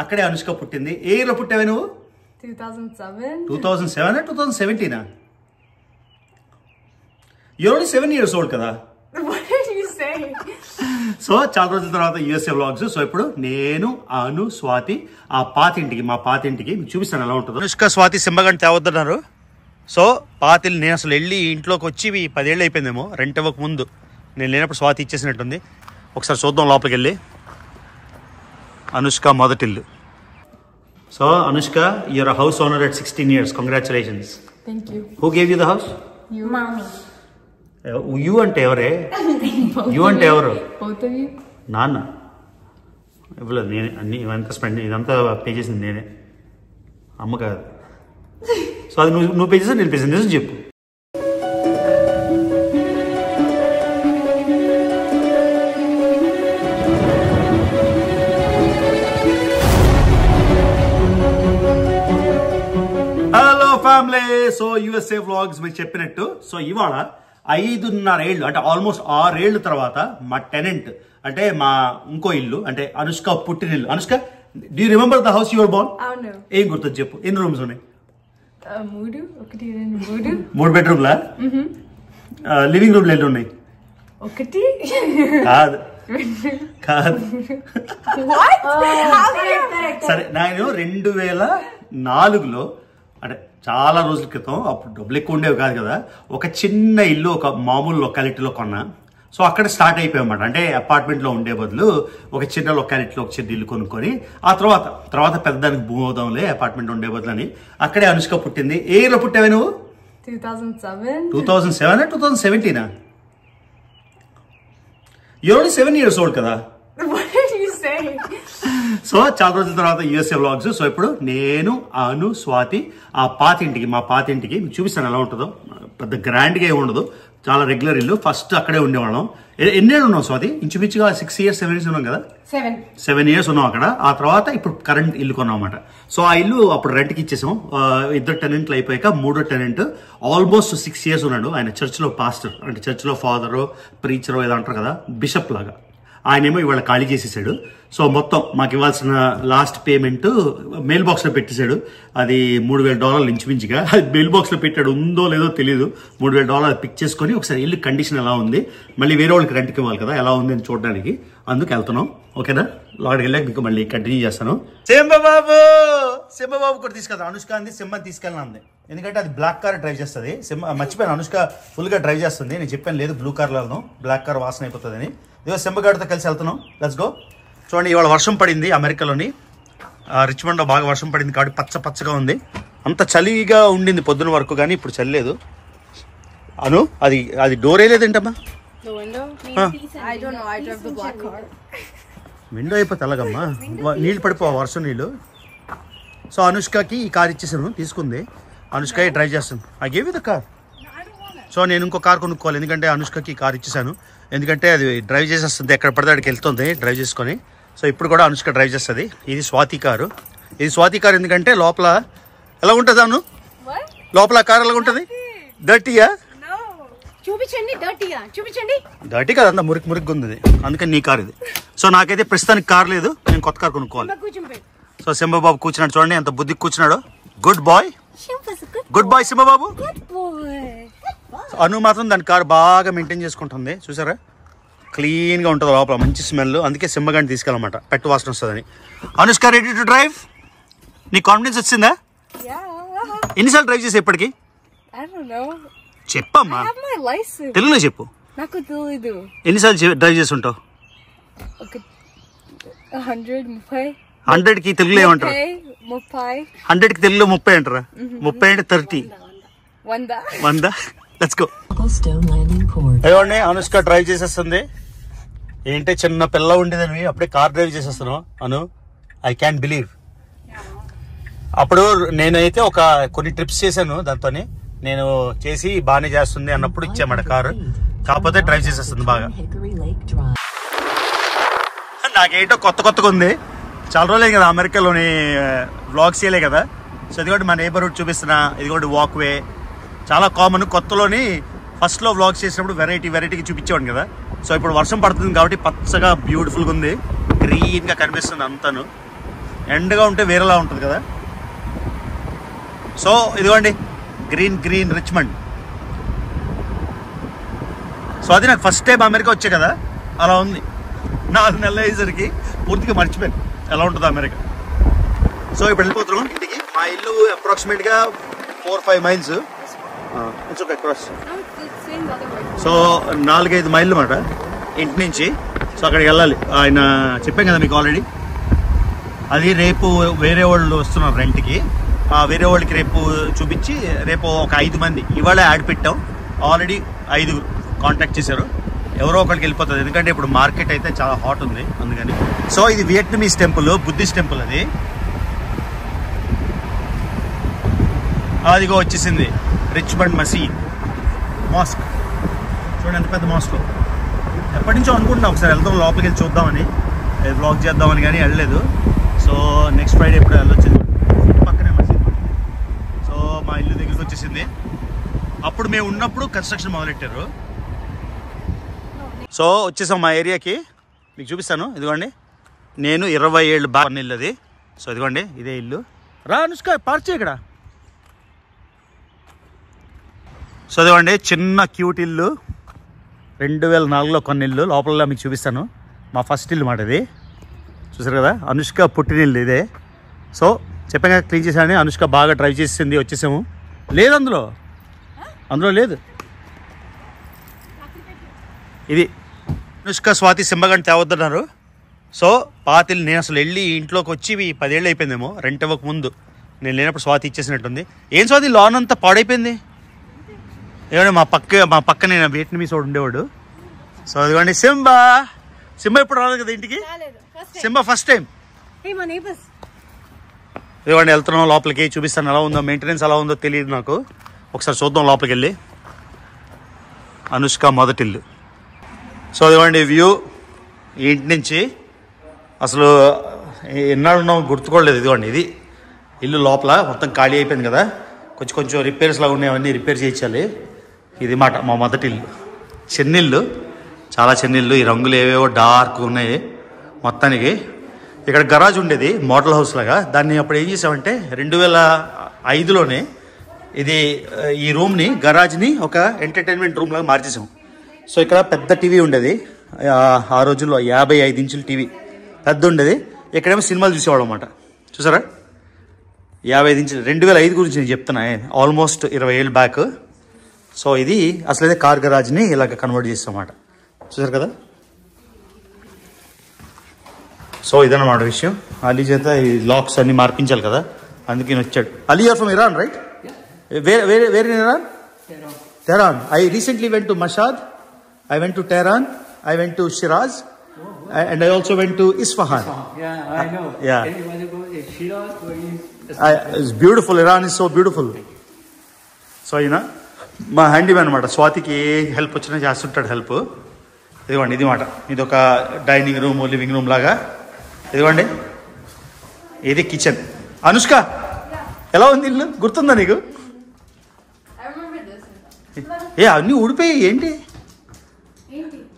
అక్కడే అనుష్క పుట్టింది. ఏ ఇయర్లో పుట్టావే నువ్వు? 2007. 2007 2017? You're only 7 years old కదా. What did you say? So చాలా రోజుల తర్వాత యూఎస్ఏ వ్లాగ్స్. సో ఇప్పుడు నేను అను స్వాతి ఆ పాతింటికి మా పాతింటికి మీకు చూపిస్తాను ఎలా ఉంటుందో. అనుష్క స్వాతి సింబగంట తేవద్దన్నారు. సో పాతిల్ నేను అసలు వెళ్ళి ఇంట్లోకి వచ్చి 10 ఏళ్ళు అయిపోయిందేమో, రెంట్ ఇవ్వక ముందు. నేను లేనప్పుడు స్వాతి ఇచ్చేసినట్టుంది. ఒకసారి చూద్దాం లోపలికి వెళ్ళి. అనుష్క మొదటిల్లు. So Anushka, your a house owner at 16 years. Congratulations. Thank you. Who gave you the house? You. Mommy. You అంటే ఎవరే? యూ అంటే ఎవరు? Both of you. నాన్న ఇవ్వలేదు, నేనే అన్ని ఇవంతా స్పెండ్ ఇదంతా పే చేసింది నేనే, అమ్మ కాదు. సో అది నువ్వు పే చేసా, నేను పే చేసాను. నిజం చెప్పు. Hello family. So USA vlogs మీకు చెప్పినట్టు, సో ఇవాళ 5.5 ఏళ్ళు అంటే ఆల్మోస్ట్ 6 ఏళ్ళ తర్వాత మా టెనెంట్ అంటే మా ఇంకో ఇల్లు అంటే అనుష్క పుట్టిన ఇల్లు. Anushka, do you remember the house your Born? అవును. ఏం గుర్తొచ్చు చెప్పు. ఎన్ని రూమ్స్ ఉన్నాయి? 3 బెడ్రూమ్లా? లివింగ్ రూమ్లు ఎన్ని ఉన్నాయి? 1. కాదు కాదు. సరే, నేను 2004లో అంటే చాలా రోజుల క్రితం, అప్పుడు డబ్బులు ఎక్కువ ఉండేవి కాదు కదా, ఒక చిన్న ఇల్లు ఒక మామూలు లొకాలిటీలో కొన్నా. సో అక్కడ స్టార్ట్ అయిపోయామాట. అంటే అపార్ట్మెంట్లో ఉండే బదులు ఒక చిన్న లొకాలిటీలో ఒక చిన్న ఇల్లు కొనుక్కొని ఆ తర్వాత పెద్దదానికి భూమి అవుదాంలే అపార్ట్మెంట్ ఉండే బదులు అని అక్కడే అనుష్క పుట్టింది. ఏ ఇయర్లో పుట్టావే నువ్వు? 2007. 2007 2017? You're only 7 years old కదా. What did you say? So చాలా రోజుల తర్వాత యూఎస్ఏ వ్లాగ్స్. సో ఇప్పుడు నేను అను స్వాతి ఆ పాతింటికి మా పాతింటికి మీకు చూపిస్తాను ఎలా ఉంటుందో. పెద్ద గ్రాండ్గా ఏమి ఉండదు, చాలా రెగ్యులర్ ఇల్లు. ఫస్ట్ అక్కడే ఉండేవాళ్ళం. ఎన్నేళ్ళు ఉన్నాం స్వాతి? ఇంచుమించుగా 6 years 7 years ఉన్నాం కదా. 7 years ఉన్నాం అక్కడ. ఆ తర్వాత ఇప్పుడు కరెంట్ ఇల్లు కొన్నాం అనమాట. సో ఆ ఇల్లు అప్పుడు రెంట్కి ఇచ్చేసాం. 2 టెనెంట్లు అయిపోయాక 3వ టెనెంట్ ఆల్మోస్ట్ 6 years ఉన్నాడు. ఆయన చర్చ్లో పాస్టర్, అంటే చర్చ్లో ఫాదరు ప్రీచరో ఏదో అంటారు కదా, బిషప్ లాగా. ఆయనేమో ఇవాళ ఖాళీ చేసేసాడు. సో మొత్తం మాకు ఇవ్వాల్సిన లాస్ట్ పేమెంట్ మెయిల్ బాక్స్లో పెట్టేశాడు. అది $3,000 ఇంచుమించుగా. అది మెయిల్ బాక్స్లో పెట్టాడు, ఉందో లేదో తెలియదు. $3,000 పిక్ చేసుకొని ఒకసారి ఇల్లు కండిషన్ ఎలా ఉంది, మళ్ళీ వేరే వాళ్ళకి రెంట్కి ఇవ్వాలి కదా, ఎలా ఉంది అని చూడడానికి అందుకు వెళ్తున్నాం. ఓకేనా, లోపలికి వెళ్ళాక మీకు మళ్ళీ కంటిన్యూ చేస్తాను. సింహబాబు కూడా తీసుకెళ్తాను. అనుష్క అంది సింహని తీసుకెళ్ళిన అంది, ఎందుకంటే అది బ్లాక్ కార్ డ్రైవ్ చేస్తుంది. మర్చిపోయాను, అనుష్క ఫుల్గా డ్రైవ్ చేస్తుంది. నేను చెప్పాను లేదు బ్లూ కార్లో, బ్లాక్ కార్ వాసన అయిపోతుంది అని. ఇదిగో సింహగాడితో కలిసి వెళ్తున్నాం. Let's go. చూడండి, ఇవాళ వర్షం పడింది అమెరికాలోని, రిచ్మండ్లో బాగా వర్షం పడింది కాబట్టి పచ్చగా ఉంది. అంత చలిగా ఉండింది పొద్దున వరకు, కానీ ఇప్పుడు చల్లేదు. అను, అది డోర్ వేయలేదేంటమ్మా? విండో అయిపోతే ఎలాగమ్మా, నీళ్ళు పడిపోవా వర్షం నీళ్ళు. సో అనుష్కకి ఈ కార్ ఇచ్చేసాను, తీసుకుంది. అనుష్క డ్రైవ్ చేస్తాను. I gave you the car. So నేను ఇంకో కార్ కొనుక్కోవాలి, ఎందుకంటే అనుష్కకి కార్ ఇచ్చేసాను. ఎందుకంటే అది డ్రైవ్ చేసేస్తుంది, ఎక్కడ పడితే అక్కడికి వెళ్తుంది డ్రైవ్ చేసుకొని. సో ఇప్పుడు కూడా అనుష్క డ్రైవ్ చేస్తుంది. ఇది స్వాతి కారు. ఇది స్వాతి కారు ఎందుకంటే లోపల ఎలా ఉంటుంది అను? లోపల కార్ ఎలా ఉంటుంది? డర్టీయా? డర్టీ కాదు, అంత మురికి ఉంది. అందుకని నీ కార్ ఇది. సో నాకైతే ప్రస్తుతానికి కార్ లేదు, నేను కొత్త కార్ కొనుక్కోవాలి. సో సింహబాబు కూర్చున్నాడు, చూడండి ఎంత బుద్ధికి కూర్చున్నాడు. Good bye సింహబాబు. అను మాత్రం దాని కారు బాగా మెయింటైన్ చేసుకుంటుంది, చూసారా, క్లీన్గా ఉంటుంది లోపల, మంచి స్మెల్. అందుకే సింహగాడిని తీసుకెళ్ళమాట, పెట్టు వాసన వస్తుందని. Anushka ready to drive? నీ కాన్ఫిడెన్స్ వచ్చిందా? ఎన్నిసార్లు డ్రైవ్ చేసా ఇప్పటికి? చెప్పమ్మా, తెలుగులో చెప్పు. ఎన్నిసార్లు డ్రైవ్ చేసి ఉంటావు? 100కి తెలుగులో ఏమంటారు? 100కి తెలుగులో 30 అంటారా? 30 అంటే 30. 100. Let's go. అయ్యోండి, అనుష్క డ్రైవ్ చేసేస్తుంది. ఏంటంటే చిన్న పిల్ల ఉండేదని అప్పుడే కార్ డ్రైవ్ చేసేస్తున్నావు అను. I can believe. అప్పుడు నేనైతే కొన్ని ట్రిప్స్ చేశాను దాంతోని, నేను చేసి బాగానే చేస్తుంది అన్నప్పుడు ఇచ్చామాట కారు. కాకపోతే డ్రైవ్ చేసేస్తుంది బాగా. నాకేంటో కొత్తగా ఉంది. చాలా రోజులే కదా అమెరికాలోని వ్లాగ్స్ చేయలే కదా. సో ఇదిగోటి మా నైబర్హుడ్ చూపిస్తున్నా. ఇదిగోటి వాక్వే చాలా కామన్. కొత్తలోని ఫస్ట్లో వ్లాగ్స్ చేసినప్పుడు వెరైటీగా చూపించేవాడు కదా. సో ఇప్పుడు వర్షం పడుతుంది కాబట్టి పచ్చగా బ్యూటిఫుల్గా ఉంది, గ్రీన్గా కనిపిస్తుంది అంతాను. ఎండగా ఉంటే వేరేలా ఉంటుంది కదా. సో ఇదిగోండి గ్రీన్ గ్రీన్ రిచ్మండ్. సో అది నాకు ఫస్ట్ టైం అమెరికా వచ్చే కదా, అలా ఉంది. 4 నెలలు అయ్యేసరికి పూర్తిగా మర్చిపోయాను ఎలా ఉంటుందో అమెరికా. సో ఇప్పుడు వెళ్ళిపోతున్నాం ఇంటికి. మా ఇల్లు అప్రాక్సిమేట్గా 4-5 miles. It's okay cross. So 4-5 మైళ్ళు అన్నమాట ఇంటి నుంచి. సో అక్కడికి వెళ్ళాలి. ఆయన చెప్పాం కదా మీకు ఆల్రెడీ. అది రేపు వేరే వాళ్ళు వస్తున్నారు రెంట్కి. వేరే వాళ్ళకి రేపు చూపించి రేపు ఒక 5 మంది ఇవాళ యాడ్ పెట్టాం. ఆల్రెడీ 5 కాంటాక్ట్ చేశారు. ఎవరో ఒకరికి వెళ్ళిపోతుంది, ఎందుకంటే ఇప్పుడు మార్కెట్ అయితే చాలా హాట్ ఉంది అందుకని. సో ఇది వియట్నమీస్ టెంపుల్, బుద్ధిస్ట్ టెంపుల్. అదిగో వచ్చేసింది రిచ్మండ్ మసీద్ మాస్క్. చూడండి ఎంత పెద్ద మాస్క్. ఎప్పటి నుంచో అనుకుంటున్నా ఒకసారి వెళ్తాం, లోపలికి వెళ్ళి చూద్దామని, వ్లాగ్ చేద్దామని, కానీ వెళ్ళలేదు. సో నెక్స్ట్ ఫ్రైడే ఎప్పుడు వెళ్ళొచ్చింది. పక్కనే మసీద్. సో మా ఇల్లు దగ్గరికి వచ్చేసింది. అప్పుడు మేము ఉన్నప్పుడు కన్స్ట్రక్షన్ మొదలెట్టారు. సో వచ్చేసాం మా ఏరియాకి. మీకు చూపిస్తాను. ఇదిగోండి నేను 20 ఏళ్ళు బాగా ఇల్లు అది. సో ఇదిగోండి ఇదే ఇల్లు. రా అనుష్క పార్క్ చేయి ఇక్కడ. సో ఇదిగోండి చిన్న క్యూట్ ఇల్లు, 2004లో కొన్న ఇల్లు. లోపల మీకు చూపిస్తాను. మా ఫస్ట్ ఇల్లు మాట ఇది. చూసారు కదా, అనుష్క పుట్టినిల్లు ఇదే. సో చెప్పాక క్లీన్ చేశాను. అనుష్క బాగా డ్రైవ్ చేసింది, వచ్చేసాము. లేదు అందులో లేదు. ఇది అనుష్క స్వాతి సింబగంట తేవద్దన్నారు. సో పాతిల్లు నేను అసలు వెళ్ళి ఇంట్లోకి వచ్చి 10 ఏళ్ళు అయిపోయిందేమో, రెంట్ ఇవ్వక ముందు. నేను లేనప్పుడు స్వాతి ఇచ్చేసినట్టుంది. ఏం స్వాతి లాన్ అంతా పాడైపోయింది. ఏమంటే మా పక్క నేను వియట్నమీస్ వాడు ఉండేవాడు. సో అదిగోండి సింబా ఎప్పుడు రాలేదు కదా ఇంటికి. Simba first time. ఇదిగోండి వెళ్తున్నాం లోపలికి. చూపిస్తాను ఎలా ఉందో, మెయింటెనెన్స్ ఎలా ఉందో తెలియదు నాకు. ఒకసారి చూద్దాం లోపలికి వెళ్ళి. అనుష్క మొదటిల్లు. సో అదిగోండి వ్యూ ఈ ఇంటి నుంచి. అసలు ఎన్నాళ్ళున్నాం గుర్తుకోలేదు. ఇదిగోండి ఇది ఇల్లు. లోపల మొత్తం ఖాళీ అయిపోయింది కదా, కొంచెం రిపేర్స్ లాగా ఉన్నాయి, అవన్నీ రిపేర్ చేయించాలి. ఇది మాట మా మొదటి ఇల్లు. చెన్నిల్లు, చాలా చెన్నిల్లు. ఈ రంగులు ఏవేవో డార్క్ ఉన్నాయి మొత్తానికి. ఇక్కడ గరాజ్ ఉండేది మోడల్ హౌస్ లాగా. దాన్ని అప్పుడు ఏం చేసామంటే 2005లోనే ఇది ఈ రూమ్ని, గరాజ్ని ఒక ఎంటర్టైన్మెంట్ రూమ్ లాగా మార్చేసాం. సో ఇక్కడ పెద్ద టీవీ ఉండేది ఆ రోజుల్లో, 55 ఇంచుల టీవీ పెద్ద ఉండేది. ఇక్కడేమో సినిమాలు చూసేవాళ్ళం అన్నమాట. చూసారా 55 ఇంచులు. 2005 గురించి నేను చెప్తున్నా, ఆల్మోస్ట్ 20 ఏళ్ళు బ్యాక్. సో ఇది అసలైతే కార్ గరాజ్ని ఇలాగ కన్వర్ట్ చేస్తాం అన్నమాట. చూసారు కదా. సో ఇదన్నమాట విషయం. అలీ చేత ఈ లాక్స్ అన్ని మార్పించాలి కదా, అందుకని వచ్చాడు. Ali are from Iran right? Where in Iran? Tehran. I recently went to Mashhad. I went to Tehran. I went to Shiraz. And I also went to Isfahan. Yeah, I know. Yeah. And you want to go to Shiraz? It's beautiful. Iran is so beautiful. So, మా handyman అనమాట. స్వాతికి help వచ్చినా చేస్తుంటాడు help. ఇదిగోండి ఇది మాట. ఇది ఒక dining room, living room లాగా. ఇదిగోండి ఇది కిచెన్. అనుష్క ఎలా ఉంది ఇల్లు? గుర్తుందా నీకు? అన్నీ ఊడిపోయి ఏంటి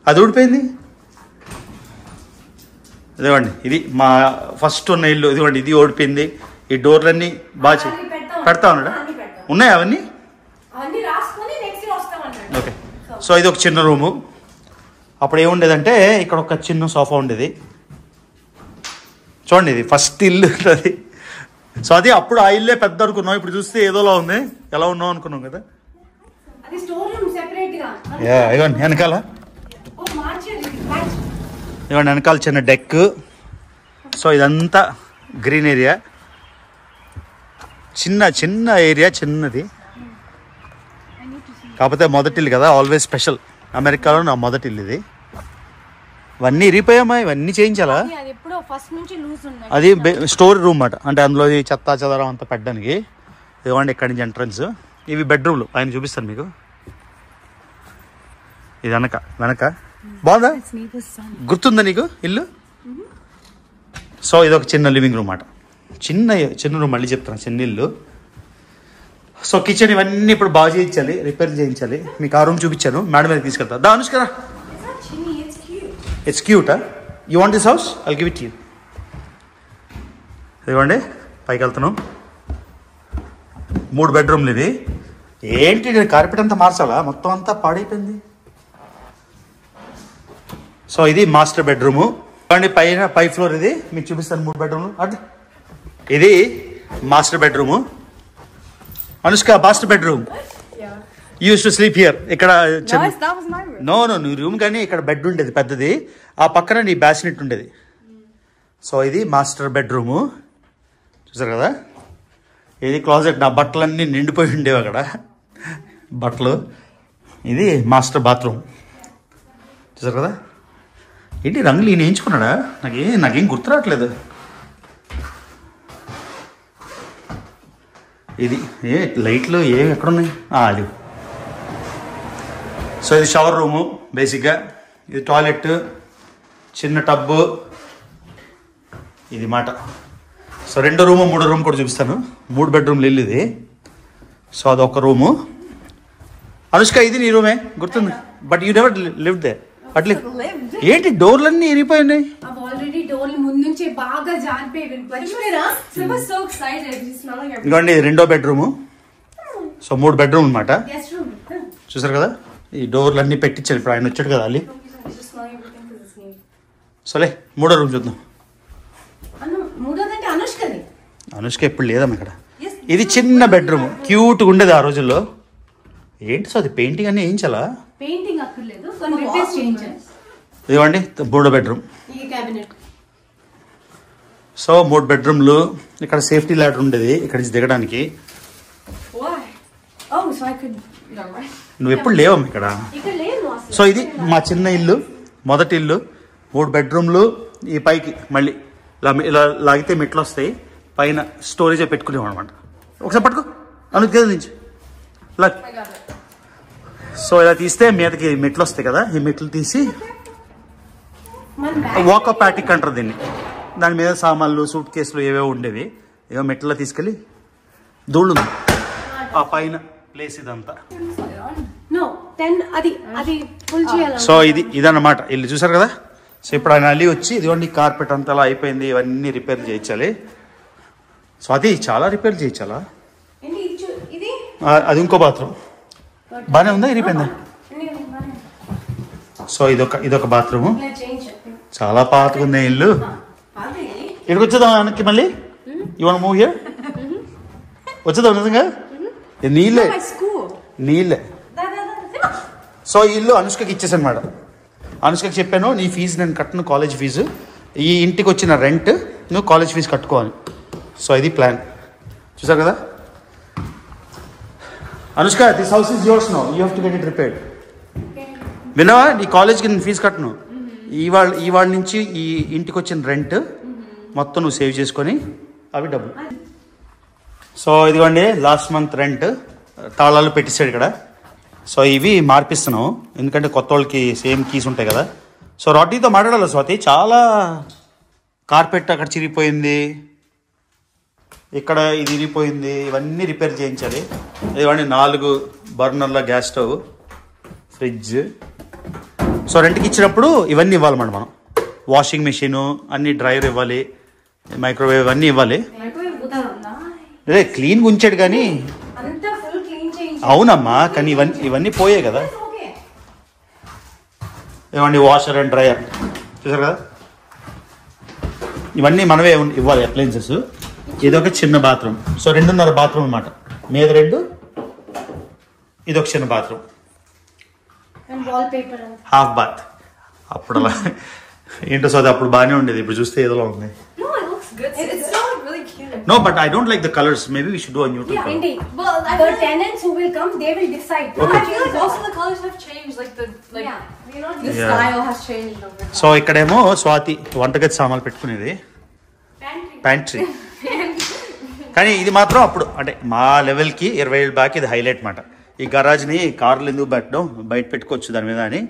అది ఊడిపోయింది. ఇదిగోండి ఇది మా ఫస్ట్ ఉన్న ఇల్లు. ఇదిగోండి ఇది ఓడిపోయింది. ఈ డోర్లన్నీ బాగా పెడతా ఉన్నాడా? ఉన్నాయి అవన్నీ. ఓకే. సో ఇది ఒక చిన్న రూము. అప్పుడు ఏముండేదంటే ఇక్కడ ఒక చిన్న సోఫా ఉండేది. చూడండి ఇది ఫస్ట్ ఇల్లు అది. సో అది అప్పుడు ఆ ఇల్లే పెద్ద అనుకున్నాం. ఇప్పుడు చూస్తే ఏదోలా ఉంది. ఎలా ఉన్నాం అనుకున్నాం కదా. ఇవ్వండి వెనకాల, ఇవ్వండి వెనకాల చిన్న డెక్. సో ఇదంతా గ్రీన్ ఏరియా, చిన్న ఏరియా, చిన్నది. కాకపోతే మొదటి ఇల్లు కదా, ఆల్వేస్ స్పెషల్. అమెరికాలో నా మొదటి ఇల్లు ఇది. ఇవన్నీ ఇరిగిపోయామా, ఇవన్నీ చేయించాలా? అది స్టోర్ రూమ్ అన్నమాట. అంటే అందులో చెత్త చెదరం అంతా పెట్టడానికి. ఇవ్వండి ఇక్కడి నుంచి ఎంట్రన్స్. ఇవి బెడ్రూమ్లు. ఆయన చూపిస్తాను మీకు. ఇది వెనక బాగుందా? గుర్తుందా నీకు ఇల్లు? సో ఇది ఒక చిన్న లివింగ్ రూమ్ అన్నమాట. చిన్న రూమ్. మళ్ళీ చెప్తాను, చిన్న ఇల్లు. సో కిచెన్ ఇవన్నీ ఇప్పుడు బాగా చేయించాలి, రిపేర్ చేయించాలి. మీకు ఆ రూమ్ చూపించాను, మేడం మీద తీసుకెళ్తా. దా అనుష్కరా. It's cute. You want this house? I'll give it you. ఇదిగోండి పైకి వెళ్తున్నాం. 3 బెడ్రూమ్లు ఇది. ఏంటి నేను కార్పెట్ అంతా మార్చాలా, మొత్తం అంతా పాడైపోయింది. సో ఇది మాస్టర్ బెడ్రూము. పై ఫ్లోర్ ఇది మీకు చూపిస్తాను. 3 బెడ్రూమ్లు. అది ఇది master bedroom. Anushka master bedroom. Use to sleep here. ఇక్కడ that was my room. No నీ రూమ్ కానీ ఇక్కడ బెడ్ ఉండేది పెద్దది, ఆ పక్కన నీ బ్యాసినెట్ ఉండేది. సో ఇది మాస్టర్ బెడ్రూము చూసారు కదా. ఇది క్లాజెట్, నా బట్టలన్నీ నిండిపోయి ఉండేవి అక్కడ బట్టలు. ఇది మాస్టర్ బాత్రూమ్ చూసారు కదా. ఏంటి రంగులు ఈయన వేయించుకున్నాడా, నాకేం గుర్తురావట్లేదు. ఇది లైట్లు ఏమి ఎక్కడున్నాయి, అది. సో ఇది షవర్ రూము బేసిక్గా. ఇది టాయిలెట్, చిన్న టబ్బు ఇది మాట. సో 2 రూము 3 రూమ్ కూడా చూపిస్తాను. 3 బెడ్రూమ్లు ఇల్లు ఇది. సో అదొక రూము. అనుష్క ఇది నీ రూమే గుర్తుంది, but you never live they. అట్లే ఏంటి డోర్లన్నీ ఇరిగిపోయినాయి. I've already told him ముందు నుంచే బాగా జారిపోయి మర్చిపోయారా. I was so excited. He's smelling everything. ఇంకోండి ఇది 2వ బెడ్రూము. సో 3 బెడ్రూమ్ అనమాట. Guest room. చూసారు కదా. ఈ డోర్లన్నీ పెట్టించారు ఇప్పుడు ఆయన వచ్చాడు కదా అల్లి. He's just smelling everything because it's new. సరే 3వ రూమ్ చూద్దాం. మూడోదంటే అనుష్కది. అనుష్క ఎప్పుడు లేదమ్మ ఇక్కడ. ఇది చిన్న బెడ్రూమ్, క్యూట్గా ఉండేది ఆ రోజుల్లో. ఏంటి సో అది పెయింటింగ్ అన్నీ వేయించాలా. పెయింటింగ్ అక్కర్లేదు, కొన్ని రిపేర్స్ చేయించాలి. ఇదిగోండి 3వ బెడ్రూమ్. ఈ క్యాబినెట్. సో 3 బెడ్రూమ్లు. ఇక్కడ సేఫ్టీ ల్యాడర్ ఉండేది ఇక్కడ నుంచి దిగడానికి. Why? Oh, so I could. No, right? నువ్వు ఎప్పుడు లేవమ్మ ఇక్కడ. ఇక్కడ లేదు అసలు. సో ఇది మా చిన్న ఇల్లు, మొదటి ఇల్లు. 3 బెడ్రూమ్లు. ఈ పైకి మళ్ళీ ఇలా లాగితే మెట్లు వస్తాయి, పైన స్టోరేజ్ పెట్టుకునేవాడు అనమాట. ఒకసారి పట్టుకో అనుకేది నుంచి ఇలా. సో ఇలా తీస్తే మీదకి మెట్లు వస్తాయి కదా, ఈ మెట్లు తీసి వాకప్ ప్యాటిక్ అంటారు దీన్ని. దాని మీద సామాన్లు సూట్ కేసులు ఏవేవో ఉండేవి. ఏవో మెట్లలో తీసుకెళ్ళి ధూళు ఆ పైన ప్లేస్ ఇదంతా. No, 10 అది ఫుల్ చేయాలి. సో ఇదన్నమాట ఇల్లు చూసారు కదా. సో ఇప్పుడు ఆయన అల్లి వచ్చి ఇదిగోండి కార్పెట్ అంతా అలా అయిపోయింది, ఇవన్నీ రిపేర్ చేయించాలి. సో అది చాలా రిపేర్ చేయించాలా. ఇది అది ఇంకో బాత్రూమ్ బాగానే ఉందా, ఇరిపోయిందా. సో ఇదొక బాత్రూము. చాలా పాతగా ఉంది ఇల్లు. ఇక్కడికి వచ్చేద్దాం వెనక్కి మళ్ళీ. ఇవన్న మూవ్ హియర్ వచ్చేద్దాం. నిజంగా నీళ్ళే. సో ఈ ఇల్లు అనుష్కకి ఇచ్చేసాను అనమాట. అనుష్కకి చెప్పాను నీ ఫీజు నేను కట్టను, కాలేజ్ ఫీజు, ఈ ఇంటికి వచ్చిన రెంట్ నువ్వు కాలేజ్ ఫీజు కట్టుకోవాలి. సో ఇది ప్లాన్ చూసారు కదా. Anushka this house is yours no, you have to get it repaired. విన్నావా, నీ కాలేజ్కి నేను ఫీజు కట్టను. ఇవాళ నుంచి ఈ ఇంటికి వచ్చిన రెంట్ మొత్తం నువ్వు సేవ్ చేసుకొని అవి డబ్బులు. సో ఇదిగోండి లాస్ట్ మంత్ రెంట్ తాళాలు పెట్టిస్తాడు ఇక్కడ. సో ఇవి మార్పిస్తున్నాం ఎందుకంటే కొత్త వాళ్ళకి సేమ్ కీస్ ఉంటాయి కదా. సో రాటీతో మాట్లాడాలి స్వాతి. చాలా కార్పెట్ అక్కడ చిరిగిపోయింది, ఇక్కడ ఇది ఇరిగిపోయింది, ఇవన్నీ రిపేర్ చేయించాలి. ఇవన్నీ 4 బర్నర్ల గ్యాస్ స్టవ్, ఫ్రిడ్జ్. సో రెంట్కి ఇచ్చినప్పుడు ఇవన్నీ ఇవ్వాలన్నమాట మనం. వాషింగ్ మెషిన్ అన్ని, డ్రైవర్ ఇవ్వాలి, మైక్రోవేవ్ అన్నీ ఇవ్వాలి. అదే క్లీన్గా ఉంచాడు కానీ. అవునమ్మా, కానీ ఇవన్నీ పోయాయి కదా. ఇవ్వండి వాషర్ అండ్ డ్రైయర్ చూసారు కదా. ఇవన్నీ మనమే ఇవ్వాలి అప్లయన్సెస్. ఇదొక చిన్న బాత్రూమ్. సో 2.5 బాత్రూమ్ అనమాట. మీద 2, ఇదొక చిన్న బాత్రూమ్, హాఫ్ బాత్. అప్పుడు అలా ఏంటో సో అది అప్పుడు బాగానే ఉండేది, ఇప్పుడు చూస్తే ఏదోలా ఉంది. No, but I don't like the colors. Maybe we should do a neutral color. Indeed. Well, the tenants who will come, they will decide. Okay. I feel like also the colors have changed. The style has changed over time. So ఇక్కడేమో స్వాతి వంటగది సామాన్లు పెట్టుకునేది pantry. కానీ ఇది మాత్రం అప్పుడు అంటే మా లెవెల్కి 20 ఏళ్ళ బ్యాక్ ఇది హైలైట్ మాట. ఈ గరాజ్ని కార్లు ఎందుకు పెట్టడం, బయట పెట్టుకోవచ్చు దాని మీద అని.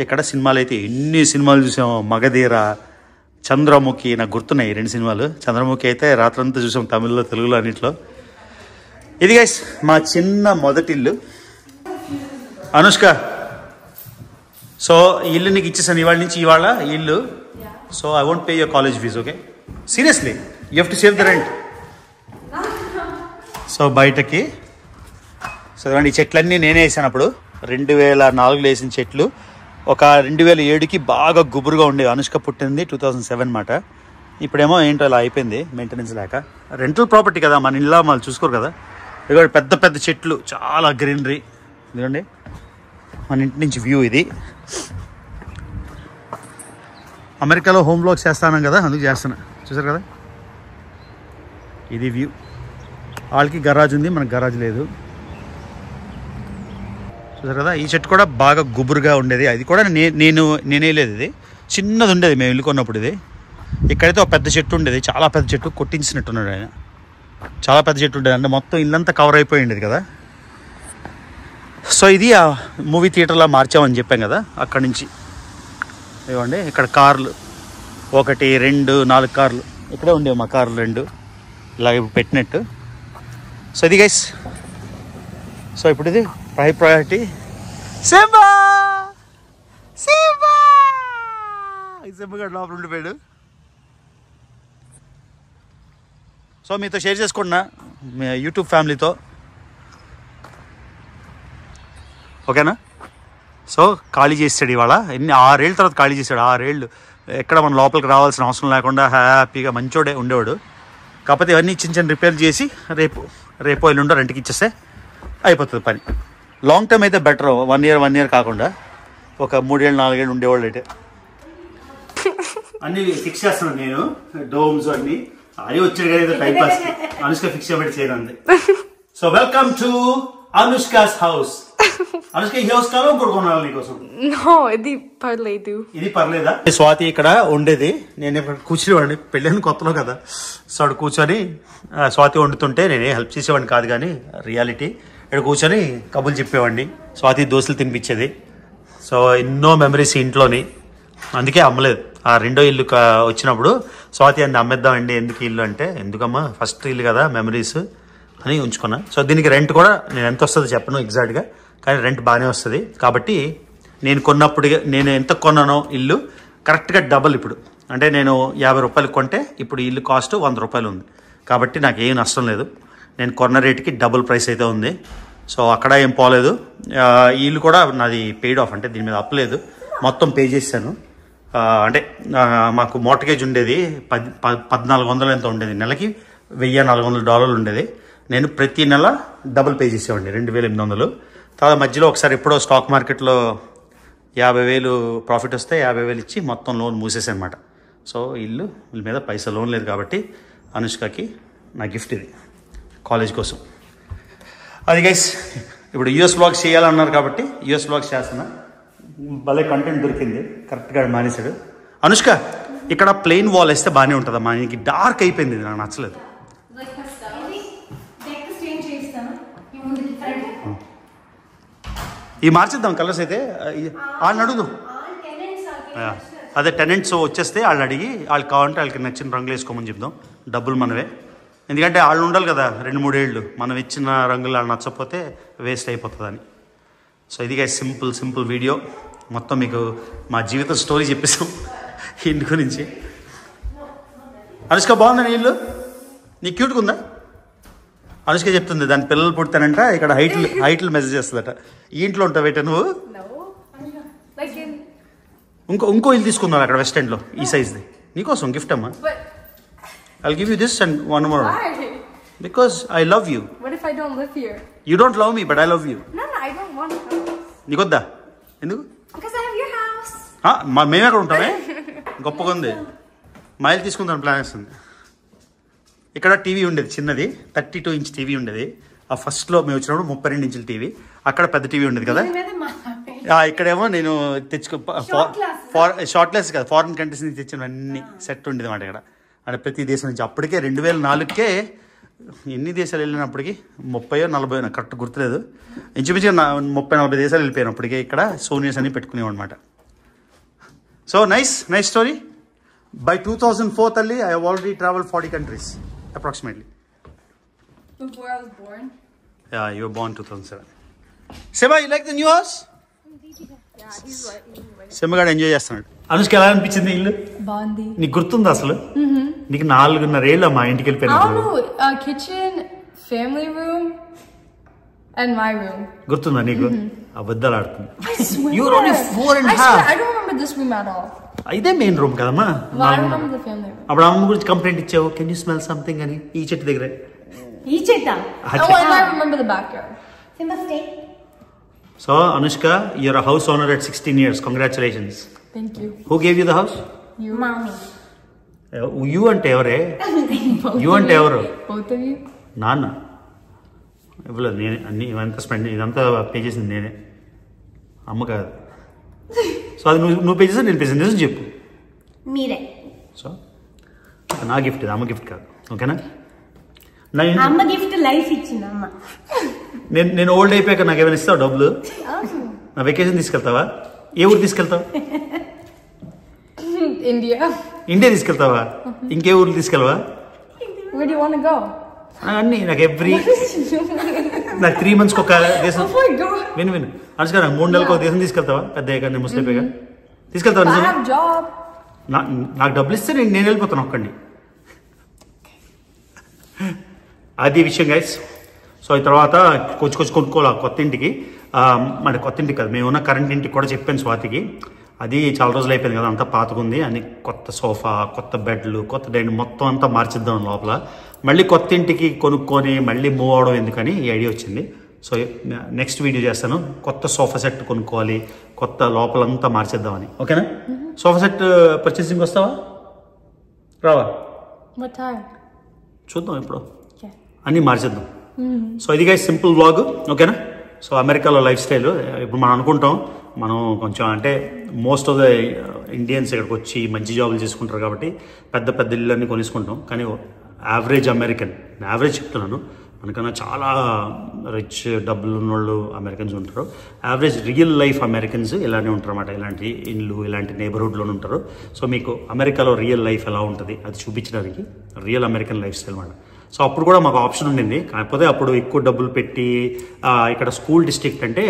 ఇక్కడ సినిమాలు అయితే ఎన్ని సినిమాలు చూసాము. మగధీర, చంద్రముఖి, నాకు గుర్తున్నాయి 2 సినిమాలు. చంద్రముఖి అయితే రాత్రంతా చూసాం, తమిళ్లో తెలుగులో అన్నింటిలో. ఇది గైస్ మా చిన్న మొదటి ఇల్లు. అనుష్క సో ఈ ఇల్లు నీకు ఇచ్చేసాను ఇవాళ నుంచి. ఇవాళ ఇల్లు. So I won't pay your college fees, okay? Seriously you have to save the rent. So బయటకి చూడండి, ఈ చెట్లన్నీ నేనే వేసాను. అప్పుడు 2004లో వేసిన చెట్లు ఒక 2007కి బాగా గుబురుగా ఉండేవి. అనుష్క పుట్టింది 2007 మాట. ఇప్పుడేమో ఏంటో ఇలా అయిపోయింది మెయింటెనెన్స్ లేక. రెంటల్ ప్రాపర్టీ కదా, మన ఇల్లు వాళ్ళు చూసుకోరు కదా. ఇదిగోండి పెద్ద పెద్ద చెట్లు, చాలా గ్రీనరీ. ఇదిగోండి మన ఇంటి నుంచి వ్యూ ఇది. అమెరికాలో హోమ్ బ్లాగ్స్ చేస్తాను కదా, అందుకు చేస్తున్నా. చూసారు కదా, ఇది వ్యూ. వాళ్ళకి గరాజ్ ఉంది, మనకు గరాజ్ లేదు. చూసారు కదా, ఈ చెట్టు కూడా బాగా గుబురుగా ఉండేది. అది కూడా నేనే లేదు, ఇది చిన్నది ఉండేది మేము ఇల్లు కొన్నప్పుడు. ఇది ఇక్కడైతే ఒక పెద్ద చెట్టు ఉండేది, చాలా పెద్ద చెట్టు, కొట్టించినట్టున్నాడు ఆయన. చాలా పెద్ద చెట్టు ఉండేది, అంటే మొత్తం ఇల్లంతా కవర్ అయిపోయి ఉండేది కదా. సో ఇది ఆ మూవీ థియేటర్లో మార్చామని చెప్పాం కదా, అక్కడి నుంచి. ఇవ్వండి ఇక్కడ కార్లు 1, 2, 4 కార్లు ఇక్కడే ఉండేవి. మా కార్లు 2 ఇలాగ ఇప్పుడు పెట్టినట్టు. సో ఇది గైస్. సో ఇప్పుడు ఇది ప్రయారిటీ సింబా. సింబా సింబగా లోపల ఉండిపోయాడు. సో మీతో షేర్ చేసుకుంటున్నా, మీ యూట్యూబ్ ఫ్యామిలీతో, ఓకేనా. సో ఖాళీ చేసాడు ఇవాళ. 6 ఏళ్ళ తర్వాత ఖాళీ చేశాడు. 6 ఏళ్ళు ఎక్కడ మన లోపలికి రావాల్సిన అవసరం లేకుండా హ్యాపీగా మంచోడే ఉండేవాడు. కాకపోతే ఇవన్నీ చిన్న రిపేర్ చేసి రేపు ఎల్లుండో రెంట్కి ఇచ్చేస్తే అయిపోతుంది పని. లాంగ్ టర్మ్ అయితే బెటర్, 1 ఇయర్ కాకుండా ఒక 3 ఏళ్ళు 4 ఏళ్ళు ఉండేవాళ్ళు అయితే. అన్ని ఫిక్స్ చేస్తున్నాను నేను, డోమ్స్ అన్ని. అది వచ్చాడు కదా టైం పాస్. అనుష్క ఫిక్స్ చేయబడి చేయనంది. So welcome to Anushka's house. Anushka ఈ హౌస్ కాలం కొనుక్కున్నాను నీకోసం. ఇది పర్లేదు. ఇది పర్లేదా? స్వాతి ఇక్కడ ఉండేది, నేను ఇక్కడ కూర్చునేవాడిని. పెళ్ళైన కొత్తలో కదా. సో అక్కడ కూర్చొని స్వాతి వండుతుంటే నేనే హెల్ప్ చేసేవాడిని కాదు, కానీ రియాలిటీ ఇక్కడ కూర్చొని కబుర్లు చెప్పేవాడిని. స్వాతి దోశలు తినిపించేది. సో ఎన్నో మెమరీస్ ఇంట్లోని. అందుకే అమ్మలేదు. ఆ రెండో ఇల్లు వచ్చినప్పుడు స్వాతి అండి అమ్మేద్దామండి, ఎందుకు ఇల్లు అంటే, ఎందుకమ్మా ఫస్ట్ ఇల్లు కదా మెమరీస్ అని ఉంచుకున్నా. సో దీనికి రెంట్ కూడా నేను ఎంత వస్తుందో చెప్పను ఎగ్జాక్ట్గా, కానీ రెంట్ బాగానే వస్తుంది. కాబట్టి నేను కొన్నప్పుడు నేను ఎంత కొన్నానో ఇల్లు కరెక్ట్గా డబల్. ఇప్పుడు అంటే నేను 50 రూపాయలు కొంటే ఇప్పుడు ఇల్లు కాస్ట్ 100 రూపాయలు ఉంది. కాబట్టి నాకు ఏం నష్టం లేదు. నేను కొన్న రేటుకి డబుల్ ప్రైస్ అయితే ఉంది. సో అక్కడ ఏం పోలేదు. ఈ ఇల్లు కూడా నాది పెయిడ్ ఆఫ్, అంటే దీని మీద అప్పలేదు, మొత్తం పే చేశాను. అంటే మాకు మోర్టగేజ్ ఉండేది 1400 ఎంత ఉండేది, నెలకి $1400 ఉండేది. నేను ప్రతి నెల డబుల్ పే చేసేవాడిని, 2800. తర్వాత మధ్యలో ఒకసారి ఎప్పుడో స్టాక్ మార్కెట్లో 50,000 ప్రాఫిట్ వస్తే 50,000 ఇచ్చి మొత్తం లోన్ మూసేసాను అనమాట. సో ఇల్లు మీద పైసా లోన్ లేదు. కాబట్టి అనుష్కకి నా గిఫ్ట్ ఇది కాలేజ్ కోసం. అది గైస్, ఇప్పుడు యూఎస్ వ్లాగ్స్ చేయాలన్నారు కాబట్టి యూఎస్ వ్లాగ్స్ చేస్తున్నా. భలే కంటెంట్ దొరికింది, కరెక్ట్గా మానేశాడు. అనుష్క ఇక్కడ ప్లెయిన్ వాల్ వేస్తే బాగానే ఉంటుందమ్మా, నీకు డార్క్ అయిపోయింది, నాకు నచ్చలేదు. ఈ మార్చేద్దాం కలర్స్ అయితే. వాళ్ళని అడుగుదాం. అదే టెనెంట్స్ వచ్చేస్తే వాళ్ళని అడిగి వాళ్ళకి కావాలంటే వాళ్ళకి నచ్చిన రంగులు వేసుకోమని చెప్దాం. డబ్బులు మనవే, ఎందుకంటే వాళ్ళు ఉండాలి కదా 2-3 ఏళ్ళు. మనం ఇచ్చిన రంగులు వాళ్ళు నచ్చకపోతే వేస్ట్ అయిపోతుందని. సో ఇది సింపుల్ వీడియో. మొత్తం మీకు మా జీవిత స్టోరీ చెప్పేసాం ఇంటి గురించి. అనుష్క బాగుందని ఇల్లు, నీకు క్యూట్గా ఉందా? అనుష్క చెప్తుంది దాని పిల్లలు పుడతానంట ఇక్కడ హైట్లు మెసేజ్ చేస్తుందట. ఈ ఇంట్లో ఉంటావేట నువ్వు? ఇంకో ఇల్లు తీసుకున్నాను అక్కడ వెస్ట్ ఎండ్లో, ఈ సైజ్ది, నీకోసం గిఫ్ట్ అమ్మా. I'll give you this and one more. Why? Because I love you. What if I don't live here? You don't love me, but I love you. No, I don't want to. నీకొద్దా? ఎందుకు? Because I have your house. మేము ఎక్కడ ఉంటామే? గొప్పగా ఉంది. మా ఇల్లు తీసుకుందాం plan వేస్తుంది. ఇక్కడ టీవీ ఉండేది చిన్నది, 32 ఇంచ్ టీవీ ఉండేది. ఆ ఫస్ట్లో మేము వచ్చినప్పుడు 32 ఇంచుల టీవీ. అక్కడ పెద్ద టీవీ ఉండేది కదా. ఇక్కడేమో నేను షార్ట్ గ్లాస్ కదా, ఫారిన్ కంట్రీస్ నుంచి తెచ్చినవన్నీ సెట్ ఉండేది అన్నమాట ఇక్కడ. అంటే ప్రతి దేశం నుంచి. అప్పటికే 2004కే ఎన్ని దేశాలు వెళ్ళినప్పటికీ 30-40 కరెక్ట్ గుర్తులేదు, ఇంచుమించుగా 30-40 దేశాలు వెళ్ళిపోయాను అప్పటికే. ఇక్కడ సోనియర్స్ అని పెట్టుకునేవాడు అనమాట. So nice story. By 2004 తల్లి I have already traveled 40 countries approximately. Before I was born? Yeah, you were born 2007. Seba, you like the new house? Yeah, he's like. Seba గాడు ఎంజాయ్ చేస్తున్నాడు. అనుష్క ఎలా అనిపించింది ఇల్లు? బాగుంది. నీకు గుర్తుందా అసలు? నీకు 4.5 ఏళ్ళు మా ఇంటికి వెళ్ళిపోయినప్పుడు. Kitchen, family room and my room. గుర్తుందా నీకు? అబద్ధాలు ఆడుతుంది. I don't remember this room at all. అయితే మెయిన్ రూమ్ కదమ్మా. I remember the family room. అప్పుడు అమ్మ గురించి కంప్లైంట్ ఇచ్చావు, కెన్ యూ స్మెల్ సంథింగ్ అని ఈ చెట్టు దగ్గరే. ఈ చెట్ట. Oh, and I remember the backyard. So Anushka, you're a house owner at 16 years. Congratulations. Thank you. Who gave you the house? You. Mommy. You అంటే ఎవరే? You అంటే ఎవరు? Both of you. నాన్న ఇవ్వలేదు, నేనే అన్ని ఇవంతా ఇదంతా పే చేసింది నేనే, అమ్మ కాదు. సో అది నువ్వు పే చేసా, నేను పే చేసాను. నిజం చెప్పు. మీరే. సో నా గిఫ్ట్ ఇది, అమ్మ గిఫ్ట్ కాదు. ఓకేనా? అమ్మ గిఫ్ట్ లైఫ్ ఇచ్చింది అమ్మ. నేను ఓల్డ్ అయిపోయాక నాకు ఏమైనా ఇస్తావు డబ్బులు? నా వెకేషన్ తీసుకెళ్తావా? ఏ ఊరు తీసుకెళ్తావు? ఇండియా తీసుకెళ్తావా? ఇంకే ఊర్లు తీసుకెళ్ళవా? Where do you want to go? అన్ని నాకు నాకు 3 months ఒక దేశం. విను అనుష్క, నాకు 3 నెలలకు ఒక దేశం తీసుకెళ్తావా? పెద్ద నేను ముస్లిం తీసుకెళ్తావా? నాకు డబ్బులు ఇస్తే నేను వెళ్ళిపోతాను ఒక్కండి. అది విషయం గైస్. సో ఈ తర్వాత కొంచెం కొనుక్కోవాలి కొత్త ఇంటికి. అంటే కొత్త ఇంటికి కాదు, మేము ఉన్న కరెంట్ ఇంటికి కూడా చెప్పాను స్వాతికి. అది చాలా రోజులు అయిపోయింది కదా, అంతా పాతకుంది అని. కొత్త సోఫా, కొత్త బెడ్లు, కొత్త డైనింగ్ మొత్తం అంతా మార్చిద్దాం లోపల. మళ్ళీ కొత్త ఇంటికి కొనుక్కొని మళ్ళీ మూవ్ అవడం ఎందుకని ఈ ఐడియా వచ్చింది. సో నెక్స్ట్ వీడియో చేస్తాను. కొత్త సోఫా సెట్ కొనుక్కోవాలి, కొత్త లోపలంతా మార్చేద్దామని. ఓకేనా? సోఫా సెట్ పర్చేసింగ్ వస్తావా? రావా? చూద్దాం ఇప్పుడు, అన్నీ మార్చేద్దాం. సో ఇది గైస్ సింపుల్ వ్లాగ్. ఓకేనా? సో అమెరికాలో లైఫ్ స్టైల్ ఇప్పుడు మనం అనుకుంటాం, మనం కొంచెం అంటే మోస్ట్ ఆఫ్ ద ఇండియన్స్ ఇక్కడికి వచ్చి మంచి జాబులు చేసుకుంటారు కాబట్టి పెద్ద పెద్ద ఇళ్ళన్నీ కొనేసుకుంటాం. కానీ యావరేజ్ అమెరికన్, యావరేజ్ చెప్తున్నాను, మనకన్నా చాలా రిచ్ డబ్బులు ఉన్నోళ్ళు అమెరికన్స్ ఉంటారు. యావరేజ్ రియల్ లైఫ్ అమెరికన్స్ ఇలానే ఉంటారు అన్నమాట. ఇలాంటి ఇల్లు, ఇలాంటి నేబర్హుడ్లోనే ఉంటారు. సో మీకు అమెరికాలో రియల్ లైఫ్ ఎలా ఉంటుంది అది చూపించడానికి రియల్ అమెరికన్ లైఫ్ స్టైల్ అన్నమాట. సో అప్పుడు కూడా మాకు ఆప్షన్ ఉండింది, కాకపోతే అప్పుడు ఎక్కువ డబ్బులు పెట్టి ఇక్కడ స్కూల్ డిస్ట్రిక్ట్ అంటే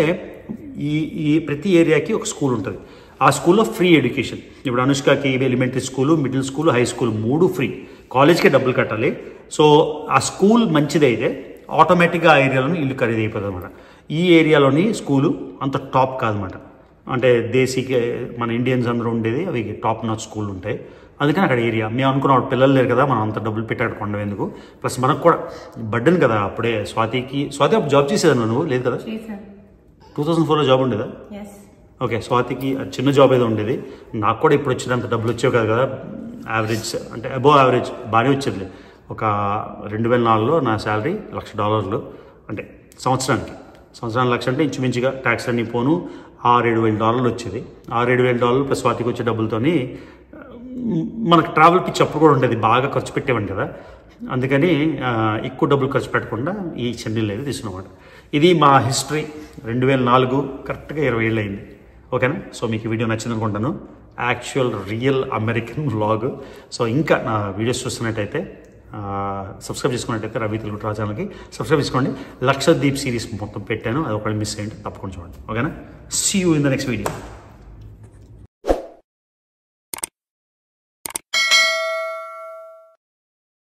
ఈ ప్రతి ఏరియాకి ఒక స్కూల్ ఉంటుంది. ఆ స్కూల్లో ఫ్రీ ఎడ్యుకేషన్. ఇప్పుడు అనుష్కకి elementary school, middle school, high school 3 free. కాలేజ్కే డబ్బులు కట్టాలి. సో ఆ స్కూల్ మంచిదైతే ఆటోమేటిక్గా ఆ ఏరియాలోని ఇల్లు ఖరీదు అయిపోతుంది అనమాట. ఈ ఏరియాలోని స్కూలు అంత టాప్ కాదనమాట. అంటే దేశీకి మన ఇండియన్స్ అందరూ ఉండేది అవి టాప్ నాచ్ స్కూల్ ఉంటాయి. అందుకని అక్కడ ఏరియా మేము అనుకున్నాం, పిల్లలు లేరు కదా, మనం అంత డబ్బులు పెట్టాడు కొండ ఎందుకు, ప్లస్ మనకు కూడా బర్డెన్ కదా. అప్పుడే స్వాతి అప్పుడు జాబ్ చేసేదాన్ని నువ్వు? లేదు కదా, 2004లో జాబ్ ఉండేదా? ఓకే, స్వాతికి చిన్న జాబ్ ఏదో ఉండేది. నాకు కూడా ఇప్పుడు వచ్చినంత డబ్బులు వచ్చేవి కాదు కదా, యావరేజ్ అంటే అబోవ్ యావరేజ్ బాగానే వచ్చేది. ఒక 2004లో నా శాలరీ $1,00,000 అంటే సంవత్సరానికి $1,00,000 అంటే ఇంచుమించుగా ట్యాక్స్ అన్ని పోను $6,000-7,000 వచ్చేది. $6,000-7,000 ప్లస్ స్వాతికి వచ్చే డబ్బులతోని మనకు ట్రావెల్ పిచ్చి అప్పుడు కూడా ఉండేది, బాగా ఖర్చు పెట్టేవాడిని కదా. అందుకని ఎక్కువ డబ్బులు ఖర్చు పెట్టకుండా ఈ చెన్నైలో అయితే తీసుకున్నమాట. ఇది మా హిస్టరీ. 2004 కరెక్ట్గా 20 ఏళ్ళు అయింది. ఓకేనా? సో మీకు ఈ వీడియో నచ్చింది అనుకుంటాను. Actual real American vlog. So ఇంకా నా వీడియోస్ చూస్తున్నట్టయితే సబ్స్క్రైబ్ చేసుకున్నట్టయితే రవి తెలుగు ట్రా ఛానల్కి సబ్స్క్రైబ్ చేసుకోండి. లక్షద్వీప్ సిరీస్ మొత్తం పెట్టాను, అది ఒకటి మిస్ అయ్యింది, తప్పకుండా చూడండి. ఓకేనా? See you in the next video.